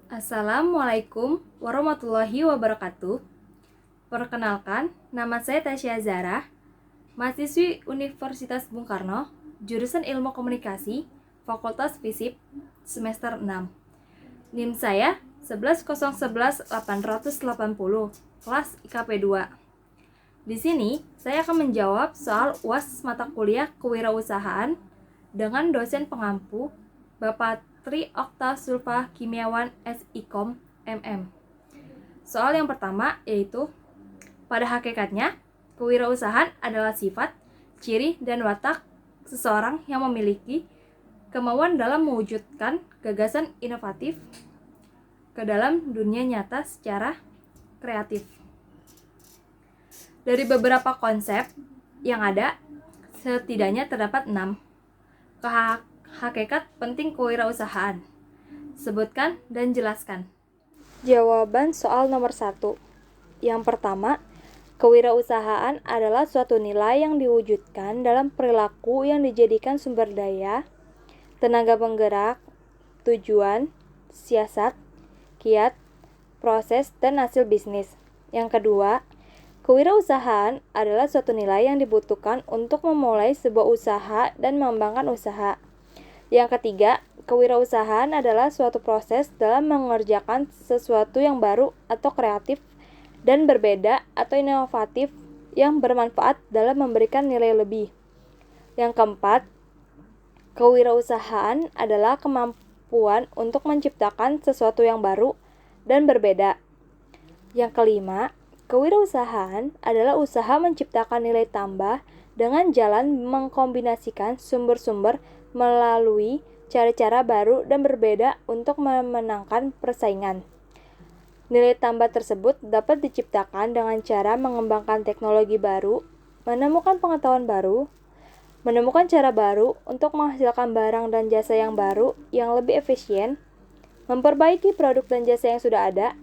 Assalamualaikum warahmatullahi wabarakatuh. Perkenalkan, nama saya Tasya Zara, mahasiswi Universitas Bung Karno, jurusan Ilmu Komunikasi, Fakultas Fisip, semester 6. NIM saya 11011880, kelas IKP 2. Di sini, saya akan menjawab soal UAS mata kuliah kewirausahaan dengan dosen pengampu, Bapak Tri Okta Sulfa Kimiawan SIKOM MM. Soal yang pertama yaitu, pada hakikatnya, kewirausahaan adalah sifat, ciri, dan watak seseorang yang memiliki kemauan dalam mewujudkan gagasan inovatif ke dalam dunia nyata secara kreatif. Dari beberapa konsep yang ada, setidaknya terdapat 6 hakikat penting kewirausahaan. Sebutkan dan jelaskan. Jawaban soal nomor 1. Yang pertama, kewirausahaan adalah suatu nilai yang diwujudkan dalam perilaku yang dijadikan sumber daya, tenaga penggerak, tujuan, siasat, kiat, proses, dan hasil bisnis. Yang kedua, kewirausahaan adalah suatu nilai yang dibutuhkan untuk memulai sebuah usaha dan mengembangkan usaha. Yang ketiga, kewirausahaan adalah suatu proses dalam mengerjakan sesuatu yang baru atau kreatif dan berbeda atau inovatif yang bermanfaat dalam memberikan nilai lebih. Yang keempat, kewirausahaan adalah kemampuan untuk menciptakan sesuatu yang baru dan berbeda. Yang kelima, kewirausahaan adalah usaha menciptakan nilai tambah dengan jalan mengkombinasikan sumber-sumber melalui cara-cara baru dan berbeda untuk memenangkan persaingan. Nilai tambah tersebut dapat diciptakan dengan cara mengembangkan teknologi baru, menemukan pengetahuan baru, menemukan cara baru untuk menghasilkan barang dan jasa yang baru yang lebih efisien, memperbaiki produk dan jasa yang sudah ada,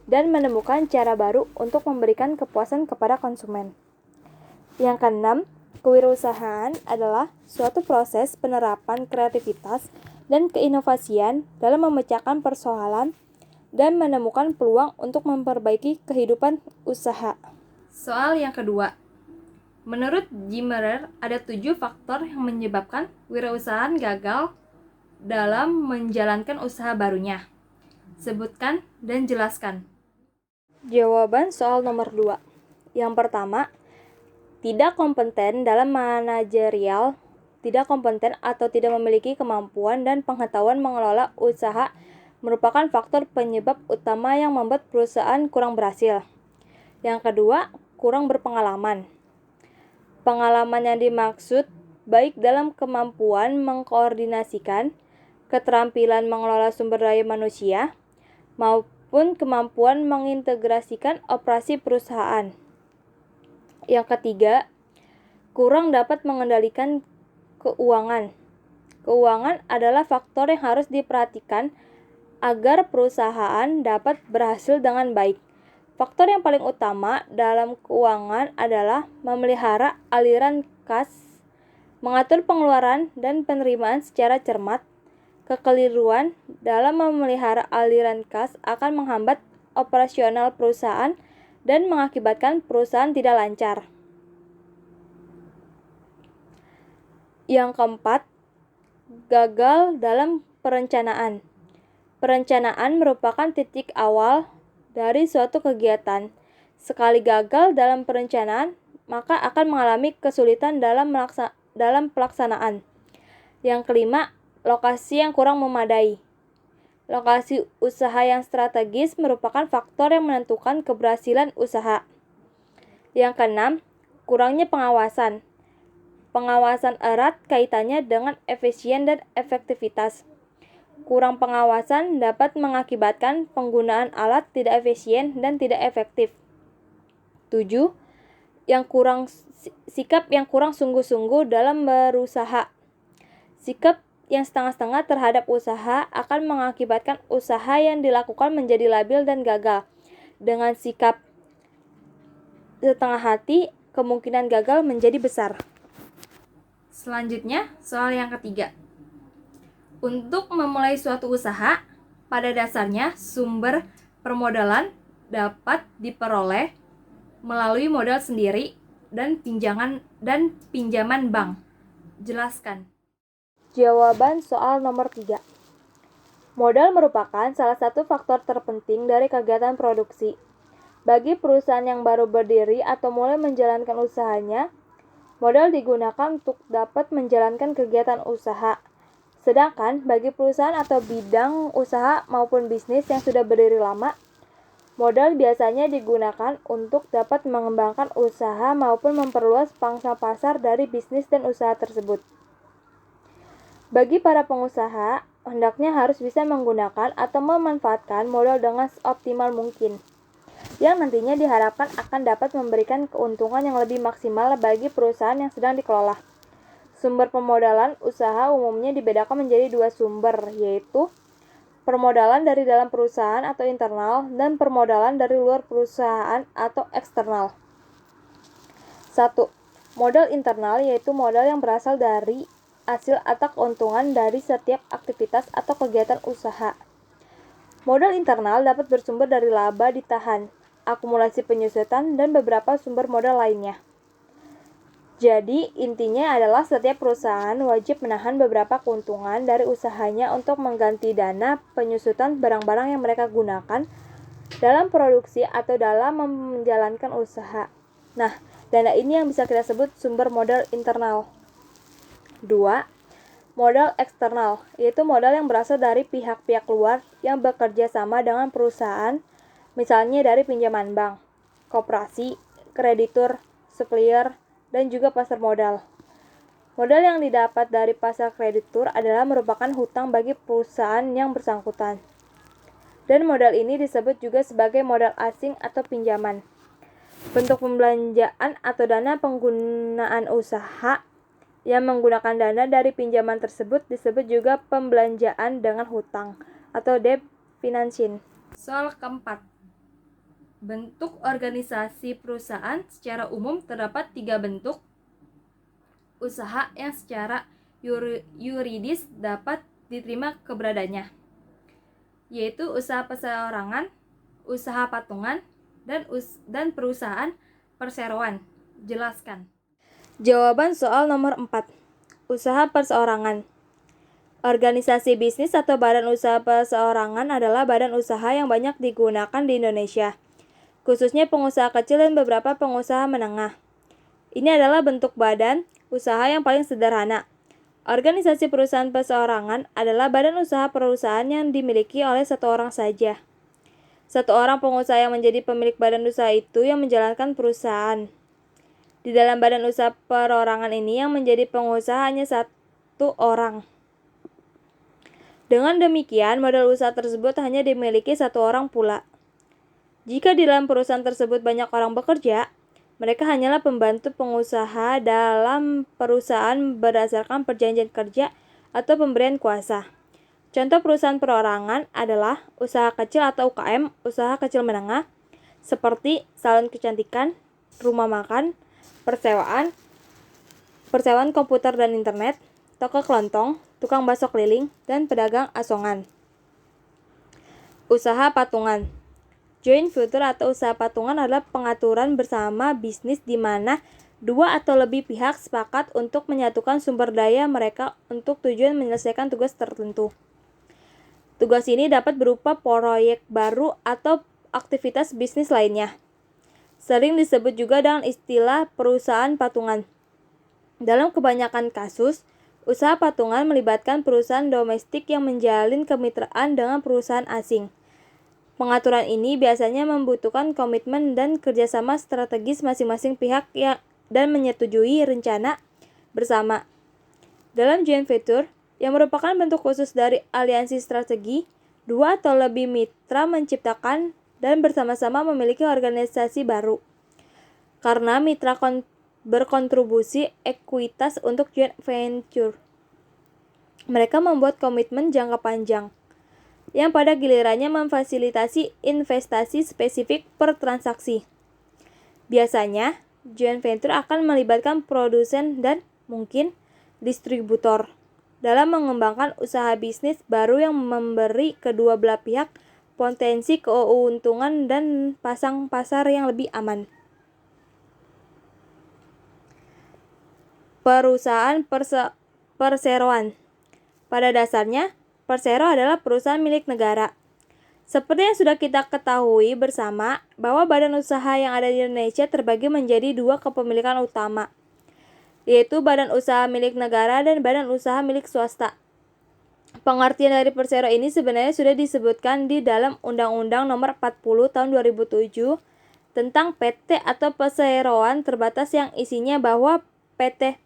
dan menemukan cara baru untuk memberikan kepuasan kepada konsumen. Yang keenam, kewirausahaan adalah suatu proses penerapan kreativitas dan keinovasian dalam memecahkan persoalan dan menemukan peluang untuk memperbaiki kehidupan usaha. Soal yang kedua. Menurut Zimmerer, ada 7 faktor yang menyebabkan wirausahaan gagal dalam menjalankan usaha barunya. Sebutkan dan jelaskan. Jawaban soal nomor 2. Yang pertama, tidak kompeten dalam manajerial, tidak kompeten atau tidak memiliki kemampuan dan pengetahuan mengelola usaha merupakan faktor penyebab utama yang membuat perusahaan kurang berhasil. Yang kedua, kurang berpengalaman. Pengalaman yang dimaksud baik dalam kemampuan mengkoordinasikan, keterampilan mengelola sumber daya manusia, maupun kemampuan mengintegrasikan operasi perusahaan. Yang ketiga, kurang dapat mengendalikan keuangan. Keuangan adalah faktor yang harus diperhatikan agar perusahaan dapat berhasil dengan baik. Faktor yang paling utama dalam keuangan adalah memelihara aliran kas, mengatur pengeluaran dan penerimaan secara cermat. Kekeliruan dalam memelihara aliran kas akan menghambat operasional perusahaan dan mengakibatkan perusahaan tidak lancar. Yang keempat, gagal dalam perencanaan. Perencanaan merupakan titik awal dari suatu kegiatan. Sekali gagal dalam perencanaan, maka akan mengalami kesulitan dalam pelaksanaan. Yang kelima, lokasi yang kurang memadai. Lokasi usaha yang strategis merupakan faktor yang menentukan keberhasilan usaha. Yang keenam, kurangnya pengawasan. Pengawasan erat kaitannya dengan efisien dan efektivitas. Kurang pengawasan dapat mengakibatkan penggunaan alat tidak efisien dan tidak efektif. 7. Sikap yang kurang sungguh-sungguh dalam berusaha. Sikap yang setengah-setengah terhadap usaha akan mengakibatkan usaha yang dilakukan menjadi labil dan gagal. Dengan sikap setengah hati, kemungkinan gagal menjadi besar. Selanjutnya, soal yang ketiga. Untuk memulai suatu usaha, Pada dasarnya, sumber permodalan dapat diperoleh melalui modal sendiri dan pinjaman bank. Jelaskan. Jawaban soal nomor 3. Modal merupakan salah satu faktor terpenting dari kegiatan produksi. Bagi perusahaan yang baru berdiri atau mulai menjalankan usahanya, modal digunakan untuk dapat menjalankan kegiatan usaha. Sedangkan bagi perusahaan atau bidang usaha maupun bisnis yang sudah berdiri lama, modal biasanya digunakan untuk dapat mengembangkan usaha maupun memperluas pangsa pasar dari bisnis dan usaha tersebut. Bagi para pengusaha, hendaknya harus bisa menggunakan atau memanfaatkan modal dengan seoptimal mungkin, yang nantinya diharapkan akan dapat memberikan keuntungan yang lebih maksimal bagi perusahaan yang sedang dikelola. Sumber pemodalan usaha umumnya dibedakan menjadi 2 sumber, yaitu permodalan dari dalam perusahaan atau internal dan permodalan dari luar perusahaan atau eksternal. 1. Modal internal yaitu modal yang berasal dari hasil atau keuntungan dari setiap aktivitas atau kegiatan usaha. Modal internal dapat bersumber dari laba ditahan, akumulasi penyusutan, dan beberapa sumber modal lainnya. Jadi, intinya adalah setiap perusahaan wajib menahan beberapa keuntungan dari usahanya untuk mengganti dana penyusutan barang-barang yang mereka gunakan dalam produksi atau dalam menjalankan usaha. Nah, dana ini yang bisa kita sebut sumber modal internal. 2. Modal eksternal, yaitu modal yang berasal dari pihak-pihak luar yang bekerja sama dengan perusahaan, misalnya dari pinjaman bank, koperasi, kreditur, supplier, dan juga pasar modal. Modal yang didapat dari pasar kreditur adalah merupakan hutang bagi perusahaan yang bersangkutan. Dan modal ini disebut juga sebagai modal asing atau pinjaman. Bentuk pembelanjaan atau dana penggunaan usaha yang menggunakan dana dari pinjaman tersebut disebut juga pembelanjaan dengan hutang atau debt financing. Soal keempat. Bentuk organisasi perusahaan secara umum terdapat 3 bentuk usaha yang secara yuridis dapat diterima keberadaannya, yaitu usaha perseorangan, usaha patungan, dan perusahaan perseroan. Jelaskan. Jawaban soal nomor 4. Usaha perseorangan. Organisasi bisnis atau badan usaha perseorangan adalah badan usaha yang banyak digunakan di Indonesia, khususnya pengusaha kecil dan beberapa pengusaha menengah. Ini adalah bentuk badan usaha yang paling sederhana. Organisasi perusahaan perseorangan adalah badan usaha perusahaan yang dimiliki oleh satu orang saja. Satu orang pengusaha yang menjadi pemilik badan usaha itu yang menjalankan perusahaan. Di dalam badan usaha perorangan ini yang menjadi pengusaha hanya satu orang. Dengan demikian, modal usaha tersebut hanya dimiliki satu orang pula. Jika di dalam perusahaan tersebut banyak orang bekerja, mereka hanyalah pembantu pengusaha dalam perusahaan berdasarkan perjanjian kerja atau pemberian kuasa. Contoh perusahaan perorangan adalah usaha kecil atau UKM, usaha kecil menengah, seperti salon kecantikan, rumah makan, persewaan komputer dan internet, toko kelontong, tukang bakso keliling, dan pedagang asongan. Usaha patungan. Joint venture atau usaha patungan adalah pengaturan bersama bisnis di mana 2 atau lebih pihak sepakat untuk menyatukan sumber daya mereka untuk tujuan menyelesaikan tugas tertentu. Tugas ini dapat berupa proyek baru atau aktivitas bisnis lainnya. Sering disebut juga dengan istilah perusahaan patungan. Dalam kebanyakan kasus, usaha patungan melibatkan perusahaan domestik yang menjalin kemitraan dengan perusahaan asing. Pengaturan ini biasanya membutuhkan komitmen dan kerjasama strategis masing-masing pihak dan menyetujui rencana bersama. Dalam joint venture, yang merupakan bentuk khusus dari aliansi strategi, 2 atau lebih mitra menciptakan dan bersama-sama memiliki organisasi baru. Karena mitra berkontribusi ekuitas untuk joint venture, mereka membuat komitmen jangka panjang yang pada gilirannya memfasilitasi investasi spesifik per transaksi. Biasanya, joint venture akan melibatkan produsen dan mungkin distributor. dalam mengembangkan usaha bisnis baru yang memberi kedua belah pihak potensi keuntungan dan pasang pasar yang lebih aman. Perusahaan perseroan. Pada dasarnya, persero adalah perusahaan milik negara. Seperti yang sudah kita ketahui bersama, bahwa badan usaha yang ada di Indonesia terbagi menjadi dua kepemilikan utama, yaitu badan usaha milik negara dan badan usaha milik swasta. Pengertian dari persero ini sebenarnya sudah disebutkan di dalam Undang-Undang Nomor 40 Tahun 2007 tentang PT atau perseroan terbatas, yang isinya bahwa PT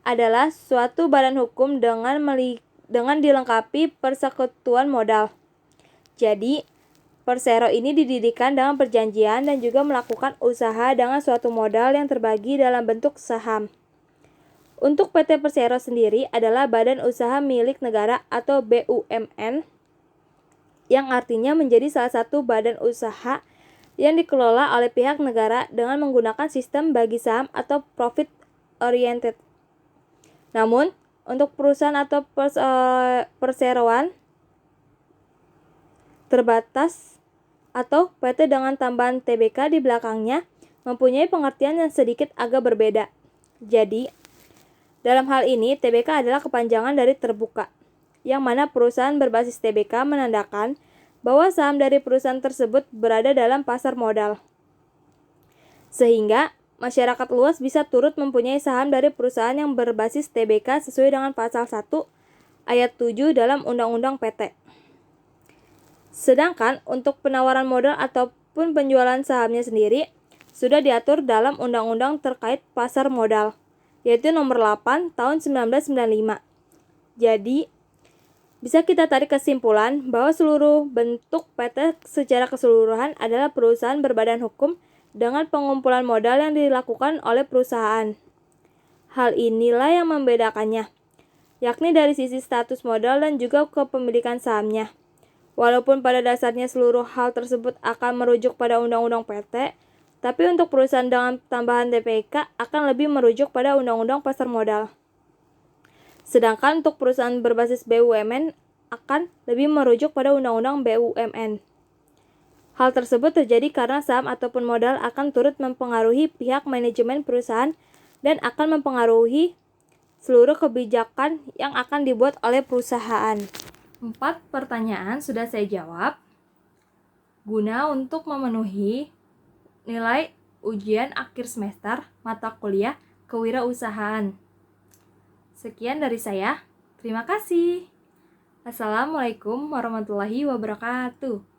adalah suatu badan hukum dengan dilengkapi persekutuan modal. Jadi, persero ini didirikan dengan perjanjian dan juga melakukan usaha dengan suatu modal yang terbagi dalam bentuk saham. Untuk PT Persero sendiri adalah badan usaha milik negara atau BUMN, yang artinya menjadi salah satu badan usaha yang dikelola oleh pihak negara dengan menggunakan sistem bagi saham atau profit oriented. Namun, untuk perusahaan atau perseroan terbatas atau PT dengan tambahan TBK di belakangnya mempunyai pengertian yang sedikit agak berbeda. Jadi, dalam hal ini TBK adalah kepanjangan dari terbuka, yang mana perusahaan berbasis TBK menandakan bahwa saham dari perusahaan tersebut berada dalam pasar modal, sehingga masyarakat luas bisa turut mempunyai saham dari perusahaan yang berbasis TBK sesuai dengan pasal 1 ayat 7 dalam Undang-Undang PT. Sedangkan untuk penawaran modal ataupun penjualan sahamnya sendiri sudah diatur dalam undang-undang terkait pasar modal, yaitu nomor 8 tahun 1995. Jadi, bisa kita tarik kesimpulan bahwa seluruh bentuk PT secara keseluruhan adalah perusahaan berbadan hukum dengan pengumpulan modal yang dilakukan oleh perusahaan. Hal inilah yang membedakannya, yakni dari sisi status modal dan juga kepemilikan sahamnya. Walaupun pada dasarnya seluruh hal tersebut akan merujuk pada Undang-Undang PT, tapi untuk perusahaan dengan tambahan TPK akan lebih merujuk pada Undang-Undang Pasar Modal. Sedangkan untuk perusahaan berbasis BUMN akan lebih merujuk pada Undang-Undang BUMN. Hal tersebut terjadi karena saham ataupun modal akan turut mempengaruhi pihak manajemen perusahaan dan akan mempengaruhi seluruh kebijakan yang akan dibuat oleh perusahaan. 4 pertanyaan sudah saya jawab guna untuk memenuhi nilai ujian akhir semester mata kuliah kewirausahaan. Sekian dari saya. Terima kasih. Assalamualaikum warahmatullahi wabarakatuh.